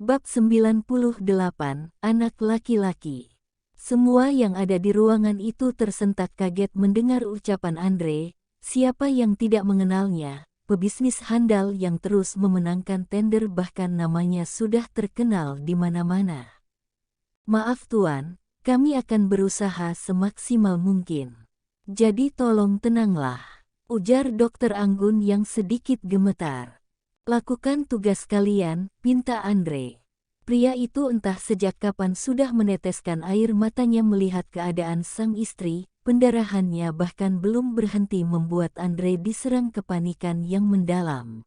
Bab 98, Anak Laki-laki. Semua yang ada di ruangan itu tersentak kaget mendengar ucapan Andre, siapa yang tidak mengenalnya, pebisnis handal yang terus memenangkan tender bahkan namanya sudah terkenal di mana-mana. Maaf Tuan, kami akan berusaha semaksimal mungkin. Jadi tolong tenanglah, ujar Dokter Anggun yang sedikit gemetar. Lakukan tugas kalian, pinta Andre. Pria itu entah sejak kapan sudah meneteskan air matanya melihat keadaan sang istri, pendarahannya bahkan belum berhenti membuat Andre diserang kepanikan yang mendalam.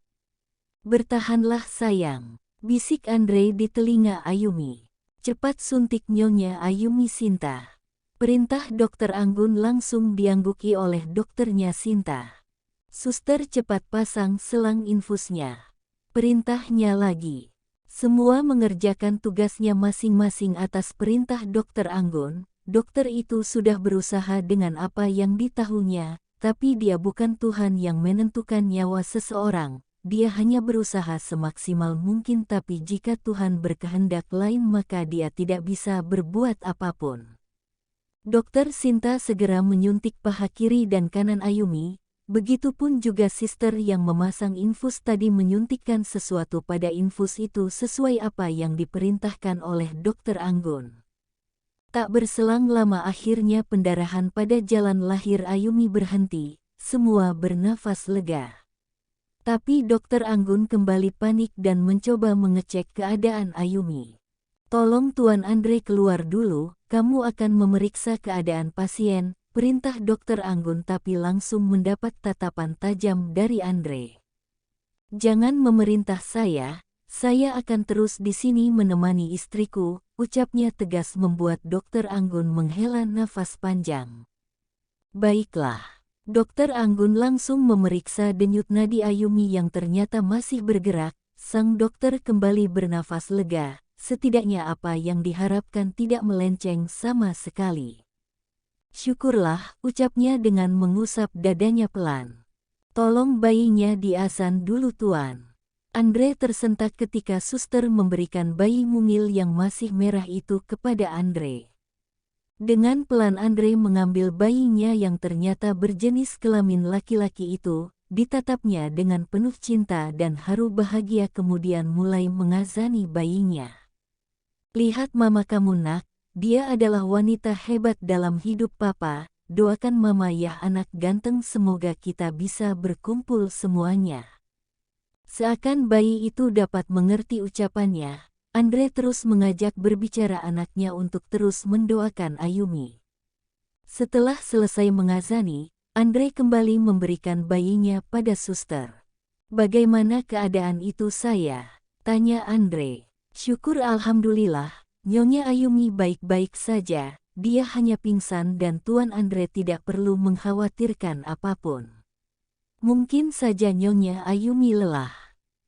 Bertahanlah sayang, bisik Andre di telinga Ayumi. Cepat suntik Nyonya Ayumi Sinta. Perintah Dokter Anggun langsung diangguki oleh dokternya Sinta. Suster cepat pasang selang infusnya. Perintahnya lagi. Semua mengerjakan tugasnya masing-masing atas perintah Dokter Anggun. Dokter itu sudah berusaha dengan apa yang ditahunya, tapi dia bukan Tuhan yang menentukan nyawa seseorang. Dia hanya berusaha semaksimal mungkin, tapi jika Tuhan berkehendak lain maka dia tidak bisa berbuat apapun. Dokter Sinta segera menyuntik paha kiri dan kanan Ayumi. Begitupun juga suster yang memasang infus tadi menyuntikkan sesuatu pada infus itu sesuai apa yang diperintahkan oleh Dokter Anggun. Tak berselang lama akhirnya pendarahan pada jalan lahir Ayumi berhenti, semua bernafas lega. Tapi Dokter Anggun kembali panik dan mencoba mengecek keadaan Ayumi. Tolong Tuan Andre keluar dulu, kamu akan memeriksa keadaan pasien. Perintah Dokter Anggun tapi langsung mendapat tatapan tajam dari Andre. Jangan memerintah saya akan terus di sini menemani istriku, ucapnya tegas membuat Dokter Anggun menghela nafas panjang. Baiklah, Dokter Anggun langsung memeriksa denyut nadi Ayumi yang ternyata masih bergerak, sang dokter kembali bernafas lega, setidaknya apa yang diharapkan tidak melenceng sama sekali. Syukurlah, ucapnya dengan mengusap dadanya pelan. Tolong bayinya diasan dulu Tuan. Andre tersentak ketika suster memberikan bayi mungil yang masih merah itu kepada Andre. Dengan pelan Andre mengambil bayinya yang ternyata berjenis kelamin laki-laki itu, ditatapnya dengan penuh cinta dan haru bahagia kemudian mulai mengazani bayinya. Lihat mama kamu nak. Dia adalah wanita hebat dalam hidup papa, doakan mama ya anak ganteng, semoga kita bisa berkumpul semuanya. Seakan bayi itu dapat mengerti ucapannya, Andre terus mengajak berbicara anaknya untuk terus mendoakan Ayumi. Setelah selesai mengazani, Andre kembali memberikan bayinya pada suster. Bagaimana keadaan itu saya? Tanya Andre. Syukur alhamdulillah. Nyonya Ayumi baik-baik saja, dia hanya pingsan dan Tuan Andre tidak perlu mengkhawatirkan apapun. Mungkin saja Nyonya Ayumi lelah.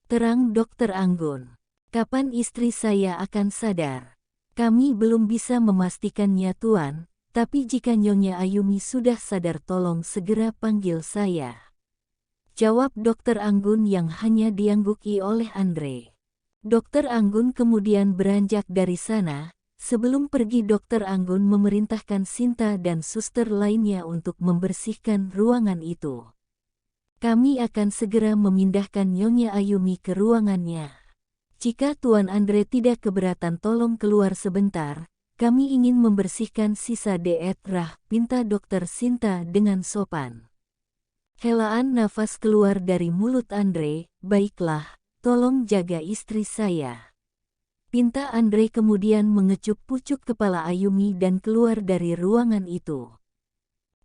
Terang Dokter Anggun. Kapan istri saya akan sadar? Kami belum bisa memastikannya Tuan, tapi jika Nyonya Ayumi sudah sadar tolong segera panggil saya. Jawab Dokter Anggun yang hanya diangguki oleh Andre. Dokter Anggun kemudian beranjak dari sana. Sebelum pergi Dokter Anggun memerintahkan Sinta dan suster lainnya untuk membersihkan ruangan itu. Kami akan segera memindahkan Nyonya Ayumi ke ruangannya. Jika Tuan Andre tidak keberatan tolong keluar sebentar. Kami ingin membersihkan sisa diet rah, pinta Dokter Sinta dengan sopan. Helaan nafas keluar dari mulut Andre, baiklah. Tolong jaga istri saya. Pinta Andre kemudian mengecup pucuk kepala Ayumi dan keluar dari ruangan itu.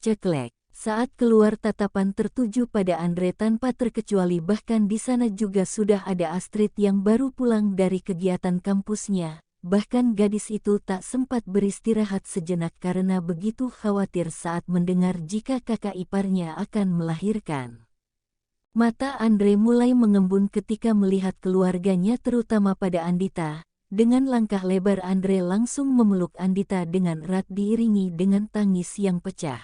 Ceklek. Saat keluar tatapan tertuju pada Andre tanpa terkecuali, bahkan di sana juga sudah ada Astrid yang baru pulang dari kegiatan kampusnya. Bahkan gadis itu tak sempat beristirahat sejenak karena begitu khawatir saat mendengar jika kakak iparnya akan melahirkan. Mata Andre mulai mengembun ketika melihat keluarganya terutama pada Andita. Dengan langkah lebar Andre langsung memeluk Andita dengan erat diiringi dengan tangis yang pecah.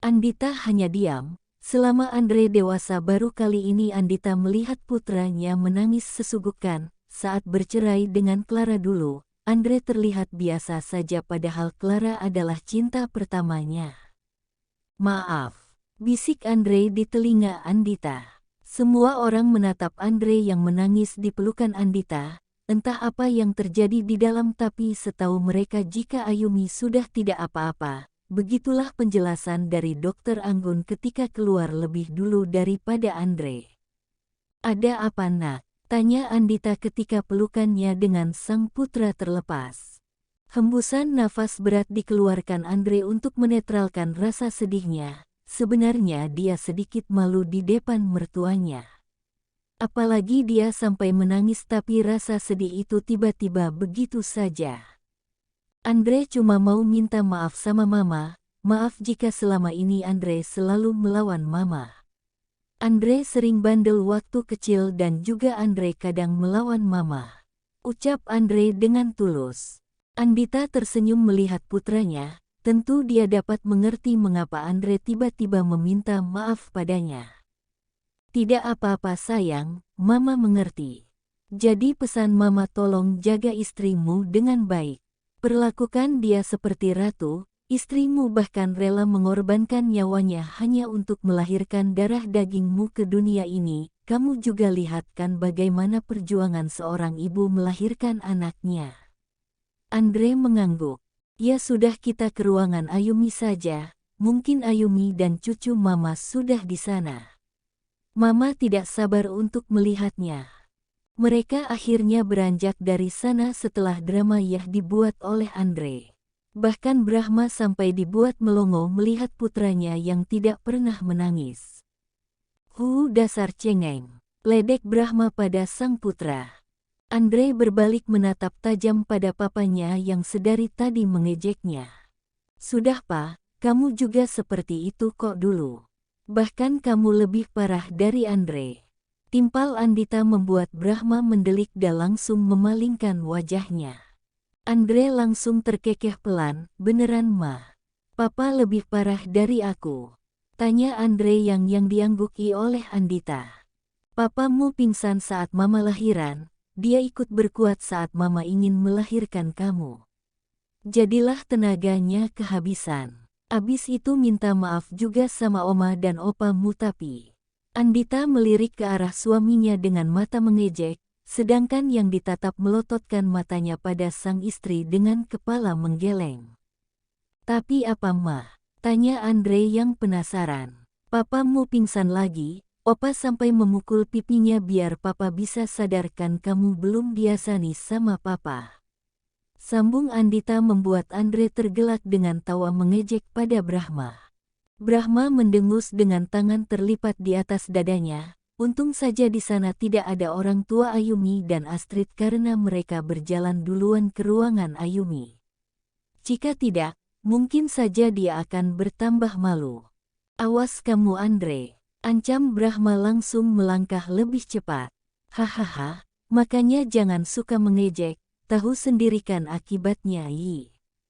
Andita hanya diam. Selama Andre dewasa baru kali ini Andita melihat putranya menangis sesungguhkan. saat bercerai dengan Clara dulu, Andre terlihat biasa saja padahal Clara adalah cinta pertamanya. Maaf, bisik Andre di telinga Andita. Semua orang menatap Andre yang menangis di pelukan Andita. Entah apa yang terjadi di dalam, tapi setahu mereka jika Ayumi sudah tidak apa-apa. Begitulah penjelasan dari Dokter Anggun ketika keluar lebih dulu daripada Andre. Ada apa nak? Tanya Andita ketika pelukannya dengan sang putra terlepas. Hembusan nafas berat dikeluarkan Andre untuk menetralkan rasa sedihnya. Sebenarnya dia sedikit malu di depan mertuanya. Apalagi dia sampai menangis, tapi rasa sedih itu tiba-tiba begitu saja. Andre cuma mau minta maaf sama mama, maaf jika selama ini Andre selalu melawan mama. Andre sering bandel waktu kecil dan juga Andre kadang melawan mama. Ucap Andre dengan tulus. Andita tersenyum melihat putranya, tentu dia dapat mengerti mengapa Andre tiba-tiba meminta maaf padanya. Tidak apa-apa sayang, mama mengerti. Jadi pesan mama tolong jaga istrimu dengan baik. Perlakukan dia seperti ratu, istrimu bahkan rela mengorbankan nyawanya hanya untuk melahirkan darah dagingmu ke dunia ini. Kamu juga lihat kan bagaimana perjuangan seorang ibu melahirkan anaknya. Andre mengangguk. Ya sudah, kita ke ruangan Ayumi saja, mungkin Ayumi dan cucu mama sudah di sana. Mama tidak sabar untuk melihatnya. Mereka akhirnya beranjak dari sana setelah drama yang dibuat oleh Andre. Bahkan Brahma sampai dibuat melongo melihat putranya yang tidak pernah menangis. Dasar cengeng, ledek Brahma pada sang putra. Andre berbalik menatap tajam pada papanya yang sedari tadi mengejeknya. Sudah pak, kamu juga seperti itu kok dulu. Bahkan kamu lebih parah dari Andre. Timpal Andita membuat Brahma mendelik dan langsung memalingkan wajahnya. Andre langsung terkekeh pelan, beneran mah? Papa lebih parah dari aku? Tanya Andre yang diangguki oleh Andita. Papamu pingsan saat mama lahiran, dia ikut berkuat saat mama ingin melahirkan kamu. Jadilah tenaganya kehabisan. Abis itu minta maaf juga sama oma dan opamu. Tapi Andita melirik ke arah suaminya dengan mata mengejek, sedangkan yang ditatap melototkan matanya pada sang istri dengan kepala menggeleng. Tapi apa mah? Tanya Andre yang penasaran. Papamu pingsan lagi, opa sampai memukul pipinya biar papa bisa sadarkan kamu belum biasa nih sama papa. Sambung Andita membuat Andre tergelak dengan tawa mengejek pada Brahma. Brahma mendengus dengan tangan terlipat di atas dadanya. Untung saja di sana tidak ada orang tua Ayumi dan Astrid karena mereka berjalan duluan ke ruangan Ayumi. Jika tidak, mungkin saja dia akan bertambah malu. Awas kamu Andre, ancam Brahma langsung melangkah lebih cepat. Hahaha, makanya jangan suka mengejek. Tahu sendirikan akibatnya.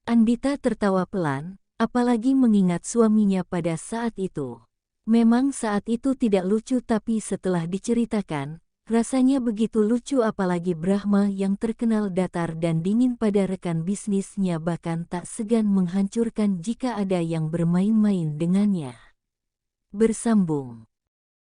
Andita tertawa pelan, apalagi mengingat suaminya pada saat itu. Memang saat itu tidak lucu, tapi setelah diceritakan, rasanya begitu lucu, apalagi Brahma yang terkenal datar dan dingin pada rekan bisnisnya bahkan tak segan menghancurkan jika ada yang bermain-main dengannya. Bersambung.